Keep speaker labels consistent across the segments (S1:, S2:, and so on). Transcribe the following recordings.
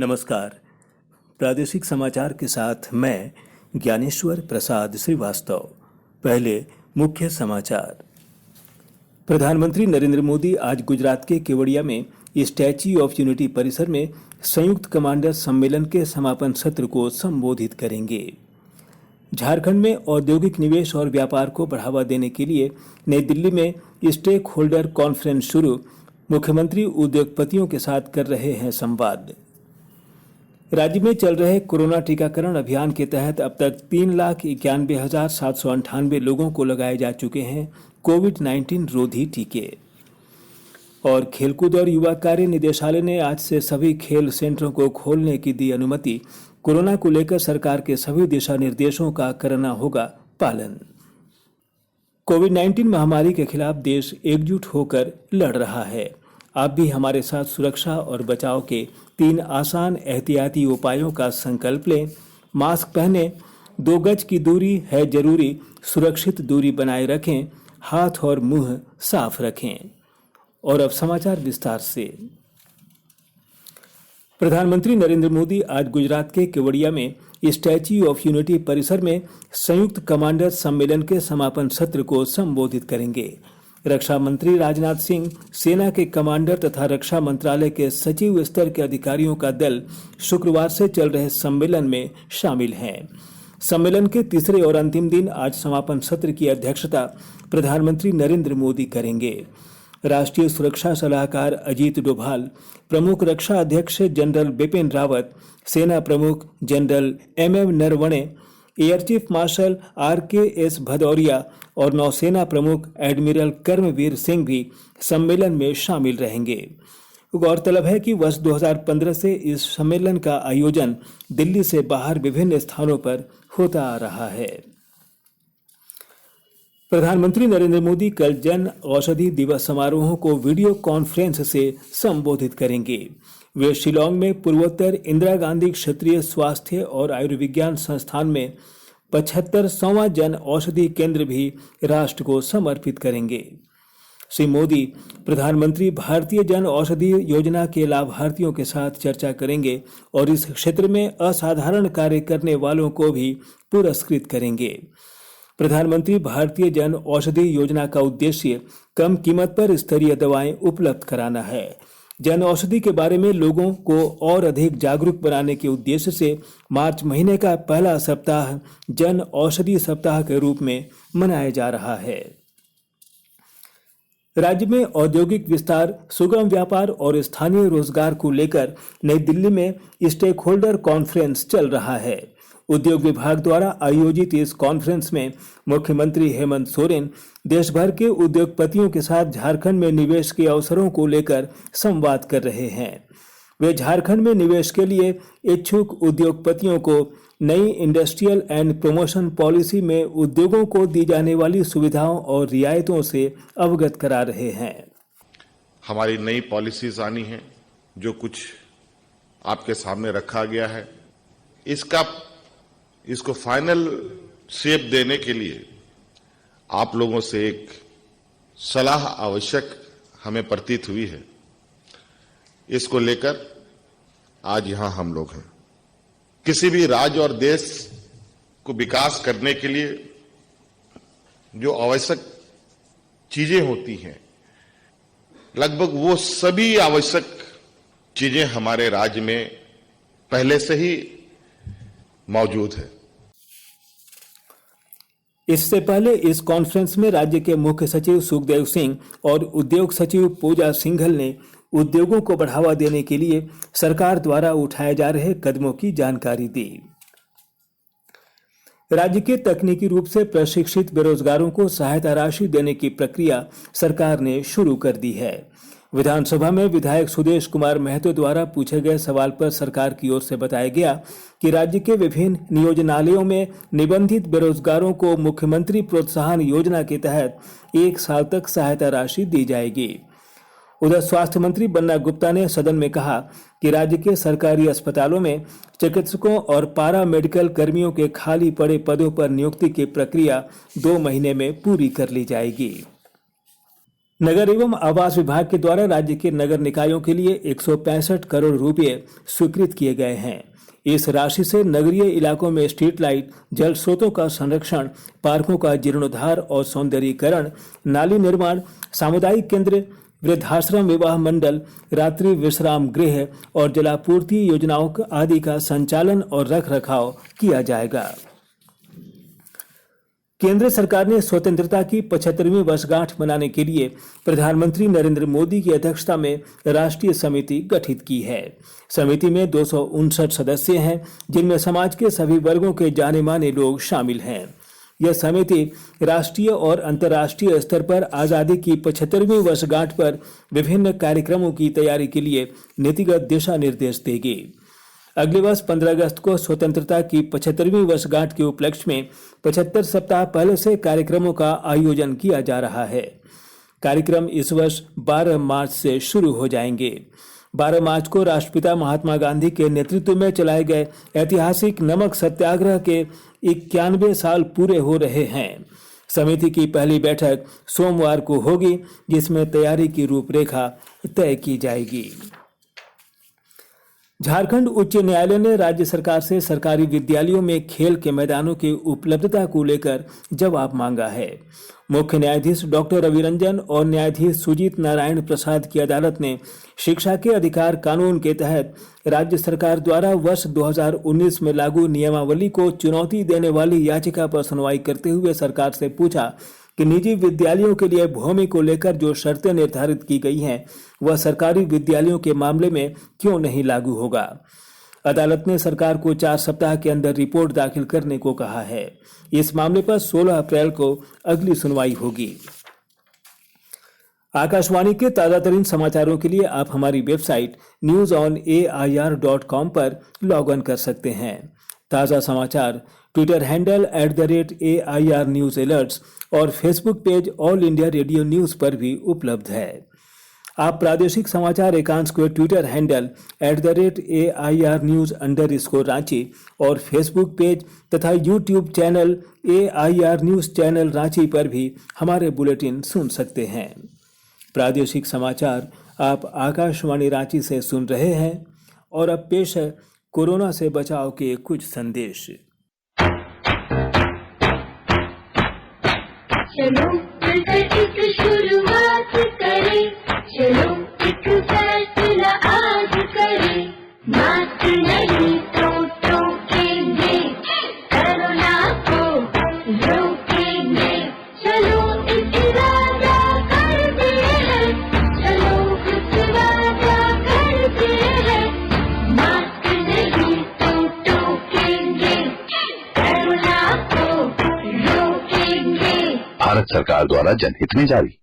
S1: नमस्कार। प्रादेशिक समाचार के साथ मैं ज्ञानेश्वर प्रसाद श्रीवास्तव। पहले मुख्य समाचार। प्रधानमंत्री नरेंद्र मोदी आज गुजरात के केवड़िया में स्टैच्यू ऑफ यूनिटी परिसर में संयुक्त कमांडर सम्मेलन के समापन सत्र को संबोधित करेंगे। झारखंड में औद्योगिक निवेश और व्यापार को बढ़ावा देने के लिए नई दिल्ली में स्टेक होल्डर कॉन्फ्रेंस शुरू। मुख्यमंत्री उद्योगपतियों के साथ कर रहे हैं संवाद। राज्य में चल रहे कोरोना टीकाकरण अभियान के तहत अब तक 3,91,798 लोगों को लगाए जा चुके हैं कोविड-19 रोधी टीके। और खेलकूद और युवा कार्य निदेशालय ने आज से सभी खेल सेंटरों को खोलने की दी अनुमति। कोरोना को लेकर सरकार के सभी दिशा निर्देशों का करना होगा पालन। कोविड-19 महामारी के खिलाफ देश एकजुट होकर लड़ रहा है। आप भी हमारे साथ सुरक्षा और बचाव के 3 आसान एहतियाती उपायों का संकल्प लें। मास्क पहनें, 2 गज की दूरी है जरूरी, सुरक्षित दूरी बनाए रखें, हाथ और मुंह साफ रखें। और अब समाचार विस्तार से। प्रधानमंत्री नरेंद्र मोदी आज गुजरात के केवड़िया में स्टैच्यू ऑफ यूनिटी परिसर में संयुक्त कमांडर सम्मेलन के समापन सत्र को संबोधित करेंगे। रक्षा मंत्री राजनाथ सिंह, सेना के कमांडर तथा रक्षा मंत्रालय के सचिव स्तर के अधिकारियों का दल शुक्रवार से चल रहे सम्मेलन में शामिल हैं। सम्मेलन के तीसरे और अंतिम दिन आज समापन सत्र की अध्यक्षता प्रधानमंत्री नरेंद्र मोदी करेंगे। राष्ट्रीय सुरक्षा सलाहकार अजीत डोभाल, प्रमुख रक्षा अध्यक्ष जनरल बिपिन रावत, सेना प्रमुख general MM Naravane, air chief marshal RKS Bhadauria और नौसेना प्रमुख एडमिरल कर्मवीर सिंह भी सम्मेलन में शामिल रहेंगे। गौरतलब है कि वर्ष 2015 से इस सम्मेलन का आयोजन दिल्ली से बाहर विभिन्न स्थानों पर होता आ रहा है। प्रधानमंत्री नरेंद्र मोदी कल जन औषधि दिवस समारोहों को वीडियो कॉन्फ्रेंस से संबोधित करेंगे। वे शिलांग में पूर्वोत्तर इंदिरा गांधी क्षेत्रीय स्वास्थ्य और आयुर्विज्ञान संस्थान में 75वां जन औषधि केंद्र भी राष्ट्र को समर्पित करेंगे। श्री मोदी प्रधानमंत्री भारतीय जन औषधि योजना के लाभार्थियों के साथ चर्चा करेंगे और इस क्षेत्र में असाधारण कार्य करने वालों को भी पुरस्कृत करेंगे। प्रधानमंत्री भारतीय जन औषधि योजना का उद्देश्य कम कीमत पर स्तरीय दवाएं उपलब्ध कराना है। जन औषधि के बारे में लोगों को और अधिक जागरूक बनाने के उद्देश्य से मार्च महीने का पहला सप्ताह जन औषधि सप्ताह के रूप में मनाया जा रहा है। राज्य में औद्योगिक विस्तार, सुगम व्यापार और स्थानीय रोजगार को लेकर नई दिल्ली में स्टेक होल्डर कॉन्फ्रेंस चल रहा है। उद्योग विभाग द्वारा आयोजित इस कॉन्फ्रेंस में मुख्यमंत्री हेमंत सोरेन देश भर के उद्योगपतियों के साथ झारखंड में निवेश के अवसरों को लेकर संवाद कर रहे हैं। वे झारखंड में निवेश के लिए इच्छुक उद्योगपतियों को नई इंडस्ट्रियल एंड प्रमोशन पॉलिसी में उद्योगों को दी जाने वाली सुविधाओं और रियायतों से अवगत करा रहे हैं।
S2: हमारी नई पॉलिसीज आनी है, जो कुछ आपके सामने रखा गया है, इसको फाइनल शेप देने के लिए आप लोगों से एक सलाह आवश्यक हमें प्रतीत हुई है। इसको लेकर आज यहां हम लोग हैं। किसी भी राज्य और देश को विकास करने के लिए जो आवश्यक चीजें होती हैं, लगभग वो सभी आवश्यक चीजें हमारे राज्य में पहले से ही मौजूद है।
S1: इससे पहले इस कॉन्फ्रेंस में राज्य के मुख्य सचिव सुखदेव सिंह और उद्योग सचिव पूजा सिंघल ने उद्योगों को बढ़ावा देने के लिए सरकार द्वारा उठाए जा रहे कदमों की जानकारी दी। राज्य के तकनीकी रूप से प्रशिक्षित बेरोजगारों को सहायता राशि देने की प्रक्रिया सरकार ने शुरू कर दी है। विधानसभा में विधायक सुदेश कुमार महतो द्वारा पूछे गए सवाल पर सरकार की ओर से बताया गया कि राज्य के विभिन्न नियोजनालयों में निबंधित बेरोजगारों को मुख्यमंत्री प्रोत्साहन योजना के तहत 1 साल तक सहायता राशि दी जाएगी। उधर स्वास्थ्य मंत्री बन्ना गुप्ता ने सदन में कहा कि राज्य के सरकारी अस्पतालों में चिकित्सकों और पारा मेडिकल कर्मियों के खाली पड़े पदों पर नियुक्ति की प्रक्रिया 2 महीने में पूरी कर ली जाएगी। नगर एवं आवास विभाग के द्वारा राज्य के नगर निकायों के लिए 165 करोड़ रुपए स्वीकृत किए गए हैं। इस राशि से नगरीय इलाकों में स्ट्रीट लाइट, जल स्रोतों का संरक्षण, पार्कों का जीर्णोद्धार और सौंदर्यीकरण, नाली निर्माण, सामुदायिक केंद्र, वृद्धाश्रम, विवाह मंडल, रात्रि विश्राम गृह और जलापूर्ति योजनाओं आदि का संचालन और रखरखाव किया जाएगा। केंद्र सरकार ने स्वतंत्रता की 75वीं वर्षगांठ मनाने के लिए प्रधानमंत्री नरेंद्र मोदी की अध्यक्षता में राष्ट्रीय समिति गठित की है। समिति में 259 सदस्य हैं, जिनमें समाज के सभी वर्गों के जाने माने लोग शामिल हैं। यह समिति राष्ट्रीय और अंतर्राष्ट्रीय स्तर पर आजादी की 75वीं वर्षगांठ पर विभिन्न कार्यक्रमों की तैयारी के लिए नीतिगत दिशा निर्देश देगी। अगले वर्ष 15 अगस्त को स्वतंत्रता की 75वीं वर्षगांठ के उपलक्ष्य में 75 सप्ताह पहले से कार्यक्रमों का आयोजन किया जा रहा है। कार्यक्रम इस वर्ष 12 मार्च से शुरू हो जाएंगे। 12 मार्च को राष्ट्रपिता महात्मा गांधी के नेतृत्व में चलाए गए ऐतिहासिक नमक सत्याग्रह के 91 साल पूरे हो रहे हैं। समिति की पहली बैठक सोमवार को होगी, जिसमें तैयारी की रूपरेखा तय की जाएगी। झारखंड उच्च न्यायालय ने राज्य सरकार से सरकारी विद्यालयों में खेल के मैदानों की उपलब्धता को लेकर जवाब मांगा है। मुख्य न्यायाधीश डॉक्टर रवि रंजन और न्यायाधीश सुजीत नारायण प्रसाद की अदालत ने शिक्षा के अधिकार कानून के तहत राज्य सरकार द्वारा वर्ष 2019 में लागू नियमावली को चुनौती देने वाली याचिका पर सुनवाई करते हुए सरकार से पूछा कि निजी विद्यालयों के लिए भूमि को लेकर जो शर्तें निर्धारित की गई हैं, वह सरकारी विद्यालयों के मामले में क्यों नहीं लागू होगा। अदालत ने सरकार को 4 सप्ताह के अंदर रिपोर्ट दाखिल करने को कहा है। इस मामले पर 16 अप्रैल को अगली सुनवाई होगी। आकाशवाणी के ताजातरीन समाचारों के लिए आप हमारी वेबसाइट newsonair.com पर लॉग ऑन कर सकते हैं। ताज़ा समाचार Twitter handle @AIR news alerts और Facebook page All India Radio News पर भी उपलब्ध है। आप प्रादेशिक समाचार एकांश को Twitter handle @AIR news _Ranchi और फेसबुक पेज तथा YouTube channel AIR news channel Ranchi पर भी हमारे बुलेटिन सुन सकते हैं। प्रादेशिक समाचार आप आकाशवाणी रांची से सुन रहे हैं और अब पेश है कोरोना से बचाव के कुछ संदेश।
S3: चलो मिलकर एक शुरुआत करें, चलो एक फैसला आज करें, मास्क नहीं तो टोकेंगे, कोरोना को रोकेंगे, चलो एक वादा करते हैं, चलो कुछ वादा करते हैं, मास्क नहीं तो टोकेंगे, कोरोना को रोकेंगे।
S4: भारत सरकार द्वारा जनहित में जारी।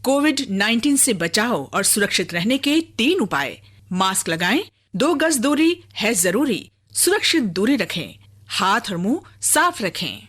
S5: कोविड-19 से बचाव और सुरक्षित रहने के 3 उपाय। मास्क लगाएं, 2 गज दूरी है जरूरी, सुरक्षित दूरी रखें, हाथ और मुंह साफ रखें।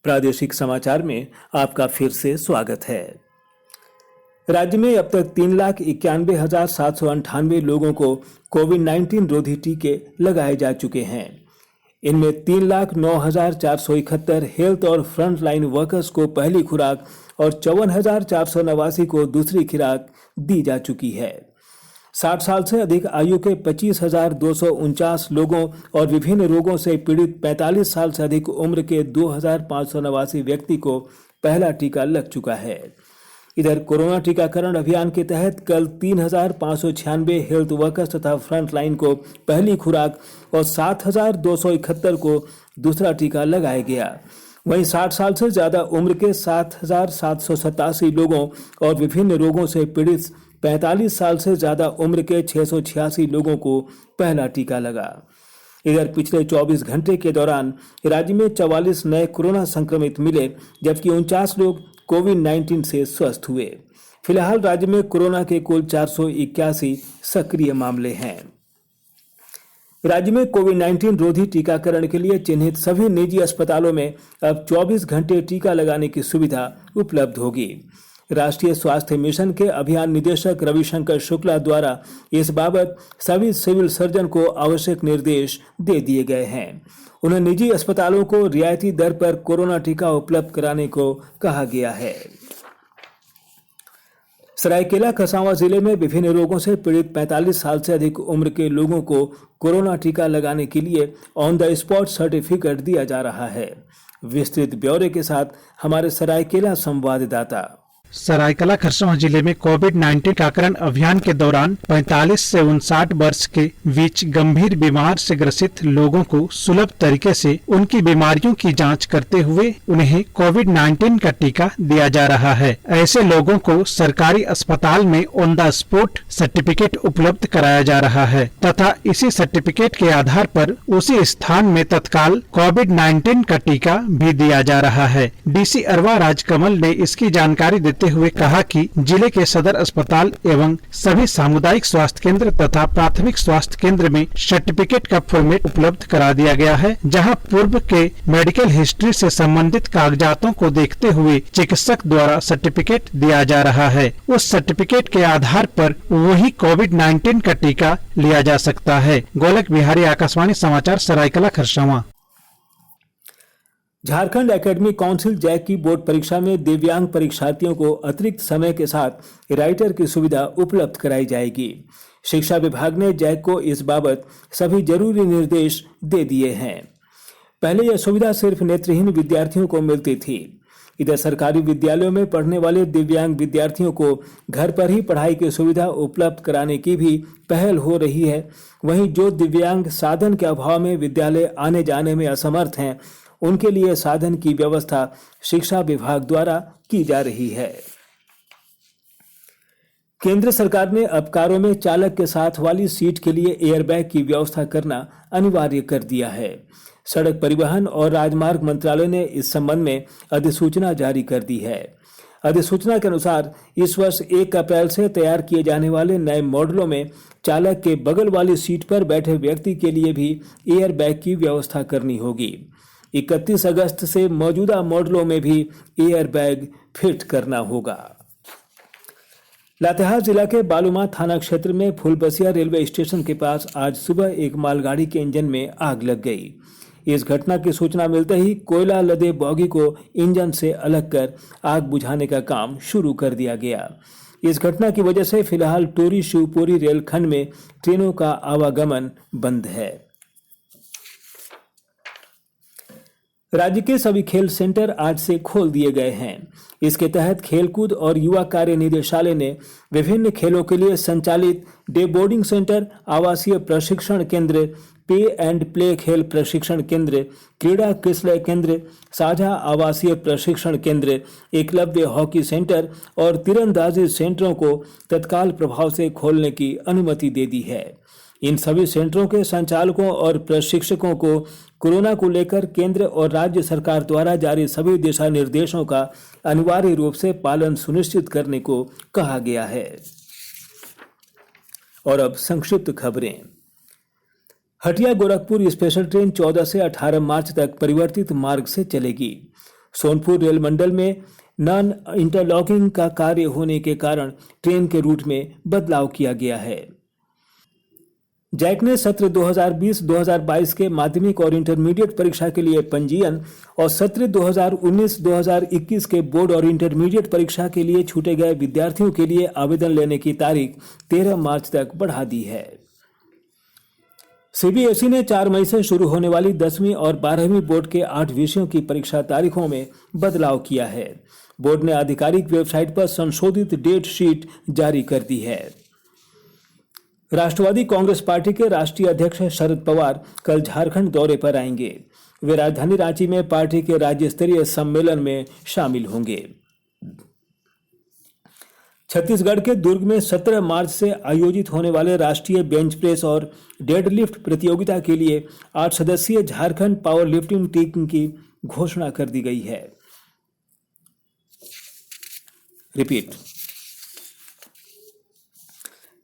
S1: प्रादेशिक समाचार में आपका फिर से स्वागत है। राज्य में अब तक 3,91,798 लोगों को कोविड-19 रोधी टीके लगाए जा चुके हैं। इनमें 3,09,471 हेल्थ और फ्रंट लाइन वर्कर्स को पहली खुराक और 54,489 को दूसरी खुराक दी जा चुकी है। 60 साल से अधिक आयु के 25,249 लोगों और विभिन्न रोगों से पीड़ित 45 साल से अधिक उम्र के 2,589 व्यक्ति को पहला टीका लग चुका है। इधर कोरोना टीकाकरण अभियान के तहत कल 3,596 हेल्थ वर्कर्स तथा फ्रंट लाइन को पहली खुराक और 7,271 को दूसरा टीका लगाया गया। वहीं 60 साल से ज्यादा उम्र के 7,787 लोगों और विभिन्न रोगों से पीड़ित 45 साल से ज्यादा उम्र के 686 लोगों को पहला टीका लगा। इधर पिछले 24 घंटे के दौरान राज्य में 44 नए कोरोना संक्रमित मिले, जबकि 49 लोग कोविड-19 से स्वस्थ हुए। फिलहाल राज्य में कोरोना के कुल 481 सक्रिय मामले हैं। राज्य में कोविड-19 रोधी टीकाकरण के लिए चिन्हित सभी निजी अस्पतालों में अब 24 घंटे टीका लगाने की सुविधा उपलब्ध होगी। राष्ट्रीय स्वास्थ्य मिशन के अभियान निदेशक रविशंकर शुक्ला द्वारा इस बाबत सभी सिविल सर्जन को आवश्यक निर्देश दे दिए गए हैं। उन्हें निजी अस्पतालों को रियायती दर पर कोरोना टीका उपलब्ध कराने को कहा गया है। सरायकेला खरसावां जिले में विभिन्न रोगों से पीड़ित 45 साल से अधिक उम्र के लोगों को कोरोना टीका लगाने के लिए ऑन द स्पॉट सर्टिफिकेट दिया जा रहा है। विस्तृत ब्यौरे के साथ हमारे सरायकेला संवाददाता।
S6: सरायकेला खरसावां जिले में कोविड-19 टीकाकरण अभियान के दौरान 45 से 59 वर्ष के बीच गंभीर बीमार से ग्रसित लोगों को सुलभ तरीके से उनकी बीमारियों की जांच करते हुए उन्हें कोविड-19 का टीका दिया जा रहा है। ऐसे लोगों को सरकारी अस्पताल में ऑन द स्पॉट सर्टिफिकेट उपलब्ध कराया जा रहा है तथा इसी सर्टिफिकेट के आधार पर उसी स्थान में तत्काल कोविड-19 का टीका भी दिया जा रहा है। डीसी अरवा राजकमल ने इसकी जानकारी देते हुए कहा कि जिले के सदर अस्पताल एवं सभी सामुदायिक स्वास्थ्य केंद्र तथा प्राथमिक स्वास्थ्य केंद्र में सर्टिफिकेट का फॉर्मेट उपलब्ध करा दिया गया है, जहां पूर्व के मेडिकल हिस्ट्री से संबंधित कागजातों को देखते हुए चिकित्सक द्वारा सर्टिफिकेट दिया जा रहा है। उस सर्टिफिकेट के आधार पर वही कोविड-19 का टीका लिया जा सकता है। गोलक बिहारी, आकाशवाणी समाचार, Seraikela Kharsawan.
S1: Jharkhand academic council JAC की बोर्ड परीक्षा में दिव्यांग परीक्षार्थियों को अतिरिक्त समय के साथ राइटर की सुविधा उपलब्ध कराई जाएगी। शिक्षा विभाग ने जैक को इस बाबत सभी जरूरी निर्देश दे दिए हैं। पहले यह सुविधा सिर्फ नेत्रहीन विद्यार्थियों को मिलती थी। इधर सरकारी विद्यालयों में पढ़ने वाले दिव्यांग विद्यार्थियों को घर पर ही पढ़ाई की सुविधा उपलब्ध कराने की भी पहल हो रही है। वहीं जो दिव्यांग साधन के अभाव में विद्यालय आने जाने में असमर्थ हैं, उनके लिए साधन की व्यवस्था शिक्षा विभाग द्वारा की जा रही है। केंद्र सरकार ने अब कारों में चालक के साथ वाली सीट के लिए एयरबैग की व्यवस्था करना अनिवार्य कर दिया है। सड़क परिवहन और राजमार्ग मंत्रालय ने इस संबंध में अधिसूचना जारी कर दी है। अधिसूचना के अनुसार इस वर्ष 1 अप्रैल से तैयार किए जाने वाले नए मॉडलों में चालक के बगल वाली सीट पर बैठे व्यक्ति के लिए भी एयरबैग की व्यवस्था करनी होगी। 31 अगस्त से मौजूदा मॉडलों में भी एयरबैग फिट करना होगा। लातेहार जिला के बालूमाथ थाना क्षेत्र में फुलबसिया रेलवे स्टेशन के पास आज सुबह एक मालगाड़ी के इंजन में आग लग गई। इस घटना की सूचना मिलते ही कोयला लदे बॉगी को इंजन से अलग कर आग बुझाने का काम शुरू कर दिया गया। इस घटना की वजह से फिलहाल टोरी शिवपुरी रेलखंड में ट्रेनों का आवागमन बंद है। राज्य के सभी खेल सेंटर आज से खोल दिए गए हैं। इसके तहत खेलकूद और युवा कार्य निदेशालय ने विभिन्न खेलों के लिए संचालित डे बोर्डिंग सेंटर, आवासीय प्रशिक्षण केंद्र, पे एंड प्ले खेल प्रशिक्षण केंद्र, क्रीड़ा कृषि केंद्र, साझा आवासीय प्रशिक्षण केंद्र, एकलव्य हॉकी सेंटर और तीरंदाजी सेंटरों को तत्काल प्रभाव से खोलने की अनुमति दे दी है। इन सभी सेंटरों के संचालकों और प्रशिक्षकों को कोरोना को लेकर केंद्र और राज्य सरकार द्वारा जारी सभी दिशा निर्देशों का अनिवार्य रूप से पालन सुनिश्चित करने को कहा गया है। और अब संक्षिप्त खबरें। हटिया गोरखपुर स्पेशल ट्रेन 14 से 18 मार्च तक परिवर्तित मार्ग से चलेगी। सोनपुर रेल मंडल में नॉन इंटरलॉकिंग का कार्य होने के कारण ट्रेन के रूट में बदलाव किया गया है। जैक ने सत्र 2020-2022 के माध्यमिक और इंटरमीडिएट परीक्षा के लिए पंजीयन और सत्र 2019-2021 के बोर्ड और इंटरमीडिएट परीक्षा के लिए छूटे गए विद्यार्थियों के लिए आवेदन लेने की तारीख 13 मार्च तक बढ़ा दी है। सीबीएसई ने 4 मई से शुरू होने वाली 10वीं और 12वीं बोर्ड के 8 विषयों की परीक्षा तारीखों में बदलाव किया है। बोर्ड ने आधिकारिक वेबसाइट पर संशोधित डेट शीट जारी कर दी है। राष्ट्रवादी कांग्रेस पार्टी के राष्ट्रीय अध्यक्ष शरद पवार कल झारखंड दौरे पर आएंगे। वे राजधानी रांची में पार्टी के राज्य स्तरीय सम्मेलन में शामिल होंगे। छत्तीसगढ़ के दुर्ग में 17 मार्च से आयोजित होने वाले राष्ट्रीय बेंच प्रेस और डेडलिफ्ट प्रतियोगिता के लिए 8 सदस्यीय झारखंड पावर लिफ्टिंग टीम की घोषणा कर दी गई है। रिपीट।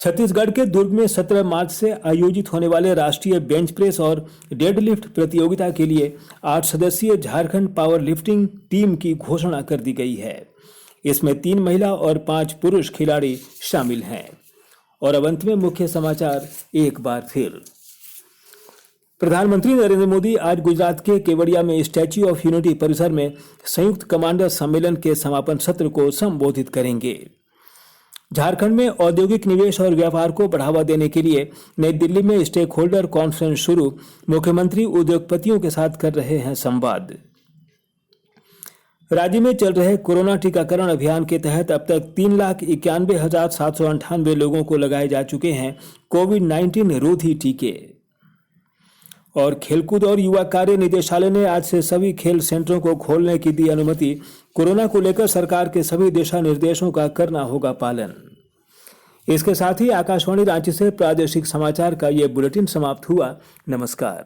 S1: छत्तीसगढ़ के दुर्ग में 17 मार्च से आयोजित होने वाले राष्ट्रीय बेंच प्रेस और डेडलिफ्ट प्रतियोगिता के लिए 8 सदस्यीय झारखंड पावर लिफ्टिंग टीम की घोषणा कर दी गई है। इसमें 3 महिला और 5 पुरुष खिलाड़ी शामिल हैं। और अब अंत में मुख्य समाचार एक बार फिर। प्रधानमंत्री नरेंद्र मोदी आज गुजरात के केवड़िया में स्टैच्यू ऑफ यूनिटी परिसर में संयुक्त कमांडर सम्मेलन के समापन सत्र को संबोधित करेंगे। झारखंड में औद्योगिक निवेश और व्यापार को बढ़ावा देने के लिए नई दिल्ली में स्टेक होल्डर कॉन्फ्रेंस शुरू, मुख्यमंत्री उद्योगपतियों के साथ कर रहे हैं संवाद। राज्य में चल रहे कोरोना टीकाकरण अभियान के तहत अब तक 3,91,798 लोगों को लगाए जा चुके हैं कोविड-19 रोधी टीके। और खेलकूद और युवा कार्य निदेशालय ने आज से सभी खेल सेंटरों को खोलने की दी अनुमति। कोरोना को लेकर सरकार के सभी दिशा निर्देशों का करना होगा पालन। इसके साथ ही आकाशवाणी रांची से प्रादेशिक समाचार का ये बुलेटिन समाप्त हुआ। नमस्कार।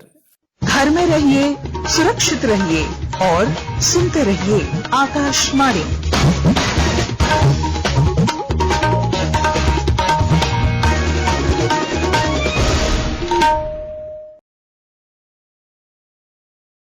S5: घर में रहिए, सुरक्षित रहिए और सुनते रहिए आकाशवाणी।